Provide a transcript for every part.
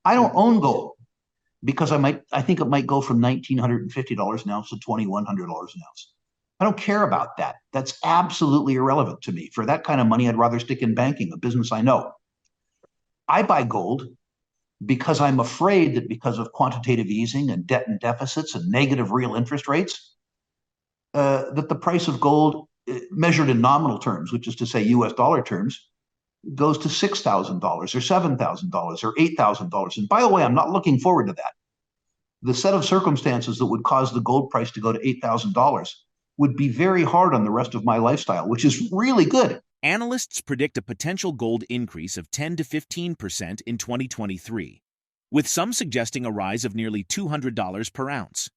I don't own gold because I think it might go from $1,950 an ounce to $2,100 an ounce. I don't care about that. That's absolutely irrelevant to me. For that kind of money, I'd rather stick in banking, a business I know. I buy gold because I'm afraid that because of quantitative easing and debt and deficits and negative real interest rates, that the price of gold measured in nominal terms, which is to say US dollar terms, goes to $6,000 or $7,000 or $8,000. And by the way, I'm not looking forward to that. The set of circumstances that would cause the gold price to go to $8,000 would be very hard on the rest of my lifestyle, which is really good. Analysts predict a potential gold increase of 10 to 15% in 2023, with some suggesting a rise of nearly $200 per ounce.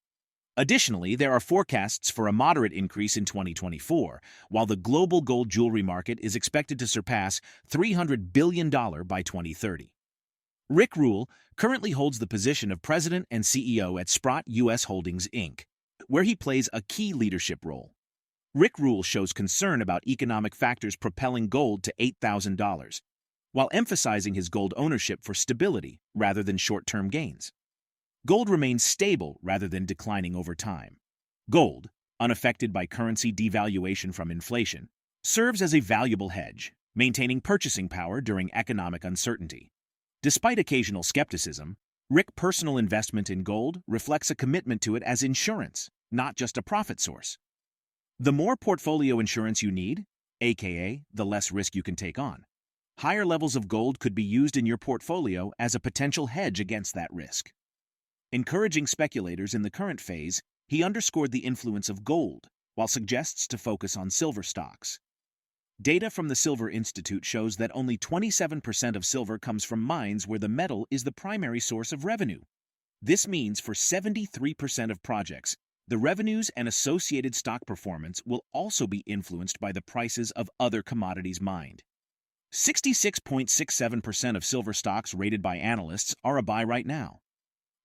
Additionally, there are forecasts for a moderate increase in 2024, while the global gold jewelry market is expected to surpass $300 billion by 2030. RickRule currently holds the position of president and CEO at Sprott US Holdings Inc, where he plays a key leadership role. RickRule shows concern about economic factors propelling gold to $8,000, while emphasizing his gold ownership for stability rather than short-term gains. Gold remains stable rather than declining over time. Gold, unaffected by currency devaluation from inflation, serves as a valuable hedge, maintaining purchasing power during economic uncertainty. Despite occasional skepticism, Rick's personal investment in gold reflects a commitment to it as insurance, not just a profit source. The more portfolio insurance you need, aka the less risk you can take on, higher levels of gold could be used in your portfolio as a potential hedge against that risk. Encouraging speculators in the current phase, he underscored the influence of gold, while suggests to focus on silver stocks. Data from the Silver Institute shows that only 27% of silver comes from mines where the metal is the primary source of revenue. This means for 73% of projects, the revenues and associated stock performance will also be influenced by the prices of other commodities mined. 66.67% of silver stocks rated by analysts are a buy right now.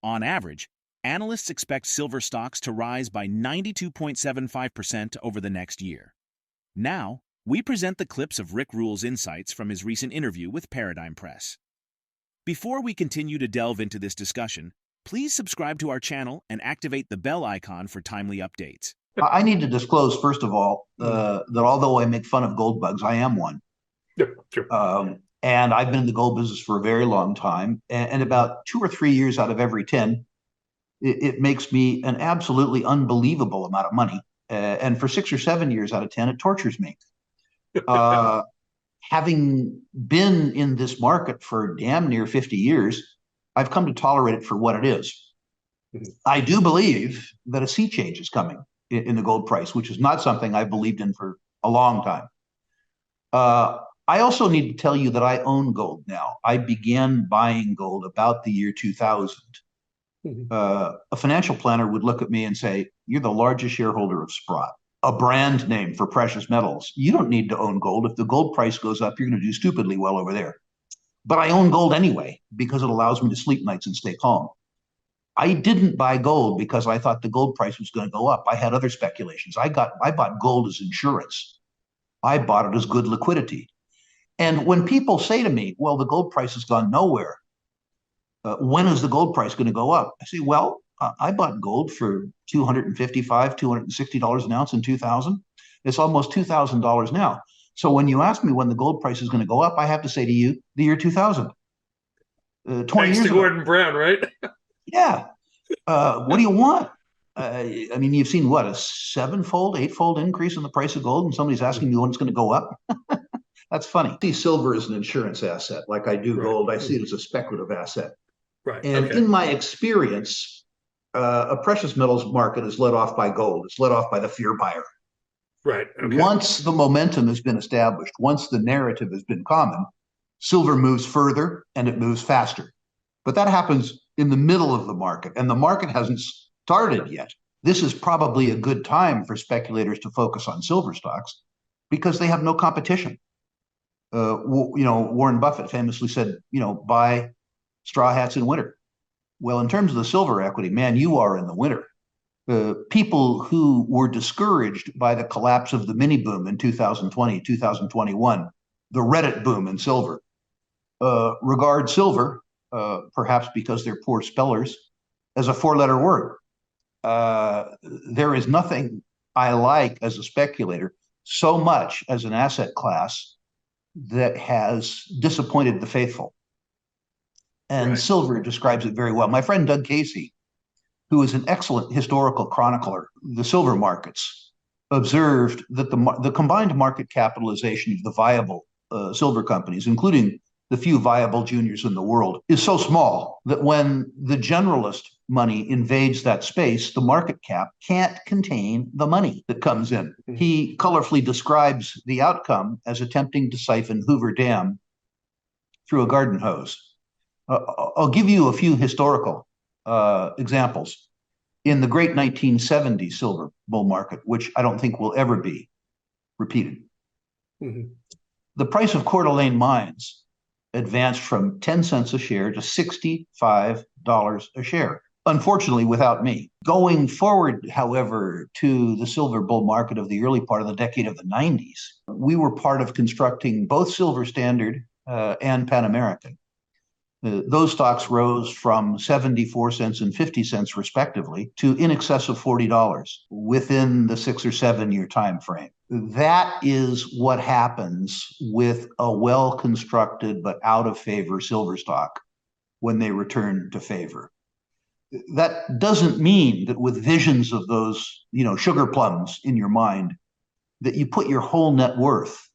On average, analysts expect silver stocks to rise by 92.75% over the next year. Now, we present the clips of RickRule's insights from his recent interview with Paradigm Press. Before we continue to delve into this discussion, please subscribe to our channel and activate the bell icon for timely updates. I need to disclose, first of all, that although I make fun of gold bugs, I am one. Yeah, sure. And I've been in the gold business for a very long time. And about 2 or 3 years out of every 10, it makes me an absolutely unbelievable amount of money. And for 6 or 7 years out of 10, it tortures me. Having been in this market for damn near 50 years, I've come to tolerate it for what it is. I do believe that a sea change is coming in the gold price, which is not something I've believed in for a long time. I also need to tell you that I own gold now. I began buying gold about the year 2000. A financial planner would look at me and say, "You're the largest shareholder of Sprott, a brand name for precious metals. You don't need to own gold. If the gold price goes up, you're going to do stupidly well over there." But I own gold anyway because it allows me to sleep nights and stay calm. I didn't buy gold because I thought the gold price was going to go up. I had other speculations. I bought gold as insurance. I bought it as good liquidity. And when people say to me, "Well, the gold price has gone nowhere. When is the gold price going to go up?" I say, "Well, I bought gold for $255, $260 an ounce in 2000. It's almost $2,000 now. So when you ask me when the gold price is going to go up, I have to say to you, the year 2000. 20 Thanks years to ago. Gordon Brown, right? Yeah. What do you want? I mean, you've seen what, a 7-fold, 8-fold increase in the price of gold, and somebody's asking me when it's going to go up? That's funny. I see silver as an insurance asset, like I do gold. I see it as a speculative asset. Right. And Okay. in my experience, a precious metals market is led off by gold. It's led off by the fear buyer. Right. Okay. Once the momentum has been established, once the narrative has been common, silver moves further and it moves faster. But that happens in the middle of the market, and the market hasn't started yet. This is probably a good time for speculators to focus on silver stocks because they have no competition. Warren Buffett famously said, buy straw hats in winter. Well, in terms of the silver equity, man, you are in the winter. People who were discouraged by the collapse of the mini boom in 2020, 2021, the Reddit boom in silver, regard silver perhaps because they're poor spellers, as a four-letter word. There is nothing I like as a speculator so much as an asset class that has disappointed the faithful. And silver describes it very well. My friend Doug Casey, who is an excellent historical chronicler of the silver markets, observed that the combined market capitalization of the viable silver companies, including the few viable juniors in the world, is so small that when the generalist money invades that space, the market cap can't contain the money that comes in. Mm-hmm. He colorfully describes the outcome as attempting to siphon Hoover Dam through a garden hose. I'll give you a few historical examples. In the great 1970 silver bull market, which I don't think will ever be repeated, the price of Coeur d'Alene mines advanced from 10 cents a share to $65 a share, unfortunately without me. Going forward, however, to the silver bull market of the early part of the decade of the 90s, we were part of constructing both Silver Standard and Pan American. Those stocks rose from 74 cents and 50 cents respectively to in excess of $40 within the 6 or 7 year time frame. That is what happens with a well-constructed but out of favor silver stock when they return to favor. That doesn't mean that with visions of those, sugar plums in your mind, that you put your whole net worth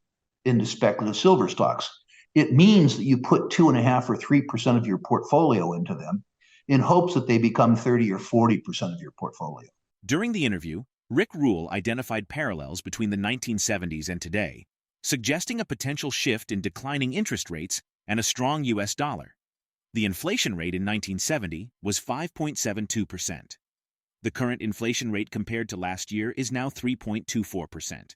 into speculative silver stocks. It means that you put 2.5% or 3% of your portfolio into them in hopes that they become 30 or 40% of your portfolio. During the interview, RickRule identified parallels between the 1970s and today, suggesting a potential shift in declining interest rates and a strong U.S. dollar. The inflation rate in 1970 was 5.72%. The current inflation rate compared to last year is now 3.24%.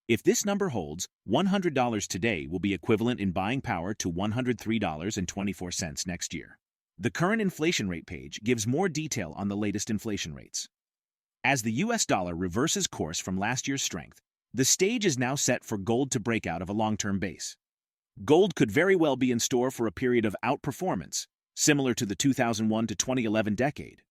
If this number holds, $100 today will be equivalent in buying power to $103.24 next year. The current inflation rate page gives more detail on the latest inflation rates. As the U.S. dollar reverses course from last year's strength, the stage is now set for gold to break out of a long-term base. Gold could very well be in store for a period of outperformance, similar to the 2001 to 2011 decade.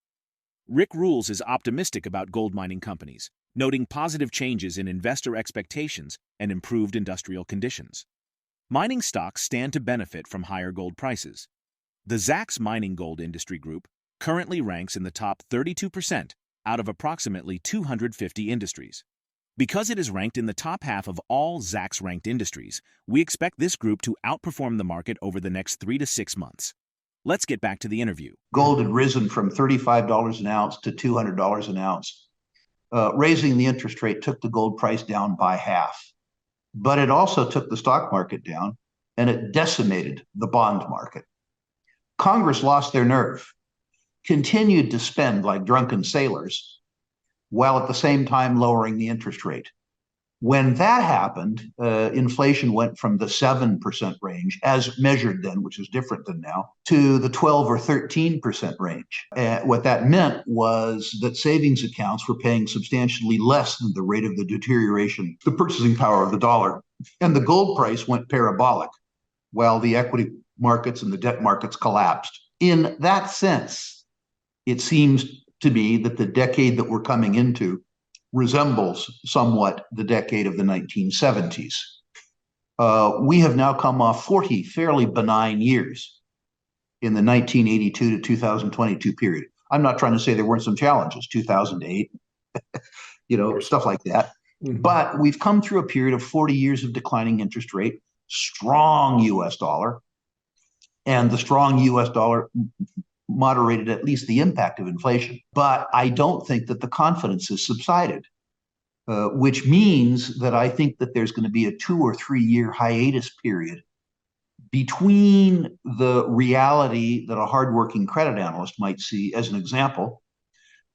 RickRule is optimistic about gold mining companies, noting positive changes in investor expectations and improved industrial conditions. Mining stocks stand to benefit from higher gold prices. The Zacks Mining Gold Industry Group currently ranks in the top 32% out of approximately 250 industries. Because it is ranked in the top half of all Zacks-ranked industries, we expect this group to outperform the market over the next 3 to 6 months. Let's get back to the interview. Gold had risen from $35 an ounce to $200 an ounce. Raising the interest rate took the gold price down by half, but it also took the stock market down and it decimated the bond market. Congress lost their nerve, continued to spend like drunken sailors, while at the same time lowering the interest rate. When that happened, inflation went from the 7% range, as measured then, which is different than now, to the 12 or 13% range. What that meant was that savings accounts were paying substantially less than the rate of the deterioration, the purchasing power of the dollar. And the gold price went parabolic, while the equity markets and the debt markets collapsed. In that sense, it seems to me that the decade that we're coming into resembles somewhat the decade of the 1970s. We have now come off 40 fairly benign years in the 1982 to 2022 period. I'm not trying to say there weren't some challenges, 2008, stuff like that. Mm-hmm. But we've come through a period of 40 years of declining interest rate, strong U.S. dollar, and the strong U.S. dollar moderated at least the impact of inflation. But I don't think that the confidence has subsided, which means that I think that there's going to be a 2 or 3 year hiatus period between the reality that a hardworking credit analyst might see as an example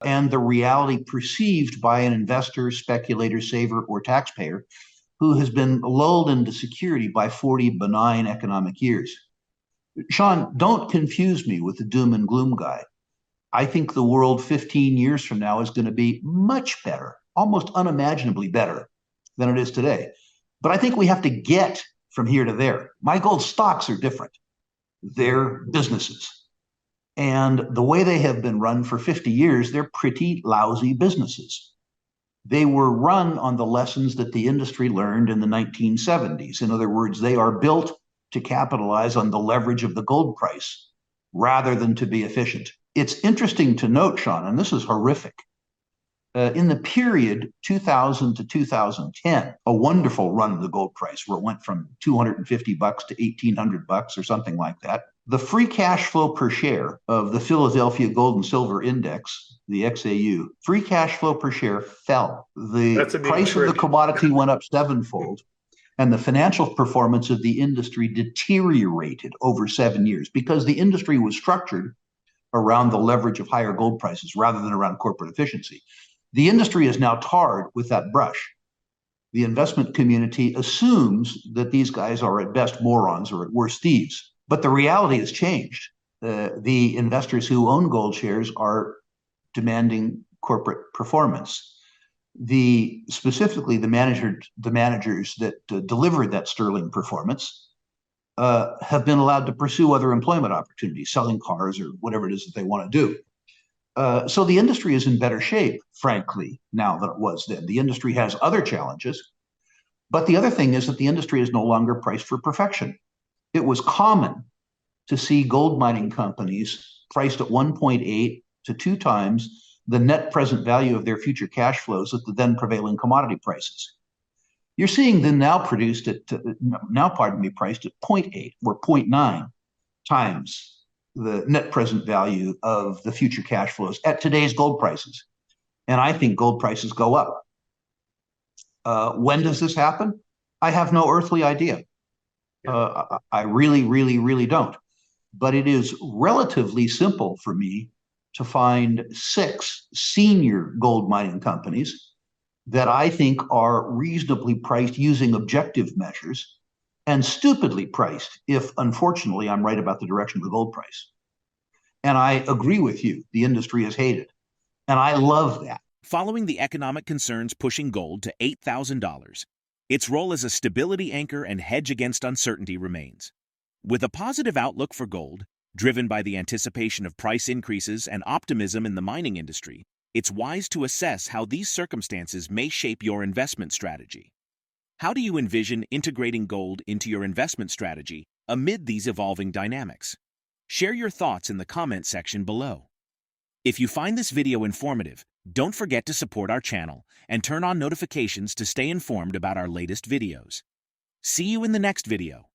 and the reality perceived by an investor, speculator, saver, or taxpayer who has been lulled into security by 40 benign economic years. Sean, don't confuse me with the doom and gloom guy. I think the world 15 years from now is going to be much better, almost unimaginably better than it is today. But I think we have to get from here to there. My gold stocks are different. They're businesses. And the way they have been run for 50 years, they're pretty lousy businesses. They were run on the lessons that the industry learned in the 1970s. In other words, they are built to capitalize on the leverage of the gold price rather than to be efficient. It's interesting to note, Sean, and this is horrific. In the period 2000 to 2010, a wonderful run of the gold price where it went from $250 to $1,800 or something like that. The free cash flow per share of the Philadelphia Gold and Silver Index, the XAU, free cash flow per share fell. The price of the commodity went up sevenfold, and the financial performance of the industry deteriorated over 7 years because the industry was structured around the leverage of higher gold prices rather than around corporate efficiency. The industry is now tarred with that brush. The investment community assumes that these guys are at best morons or at worst thieves. But the reality has changed. The investors who own gold shares are demanding corporate performance. Specifically, the managers that delivered that sterling performance have been allowed to pursue other employment opportunities, selling cars or whatever it is that they want to do. So the industry is in better shape, frankly, now than it was then. The industry has other challenges, but the other thing is that the industry is no longer priced for perfection. It was common to see gold mining companies priced at 1.8 to 2 times the net present value of their future cash flows at the then prevailing commodity prices. You're seeing them now priced at 0.8 or 0.9 times the net present value of the future cash flows at today's gold prices. And I think gold prices go up. When does this happen? I have no earthly idea. I really, really, really don't. But it is relatively simple for me to find 6 senior gold mining companies that I think are reasonably priced using objective measures and stupidly priced if, unfortunately, I'm right about the direction of the gold price. And I agree with you. The industry is hated. And I love that. Following the economic concerns pushing gold to $8,000, its role as a stability anchor and hedge against uncertainty remains. With a positive outlook for gold, driven by the anticipation of price increases and optimism in the mining industry, it's wise to assess how these circumstances may shape your investment strategy. How do you envision integrating gold into your investment strategy amid these evolving dynamics? Share your thoughts in the comment section below. If you find this video informative, don't forget to support our channel and turn on notifications to stay informed about our latest videos. See you in the next video.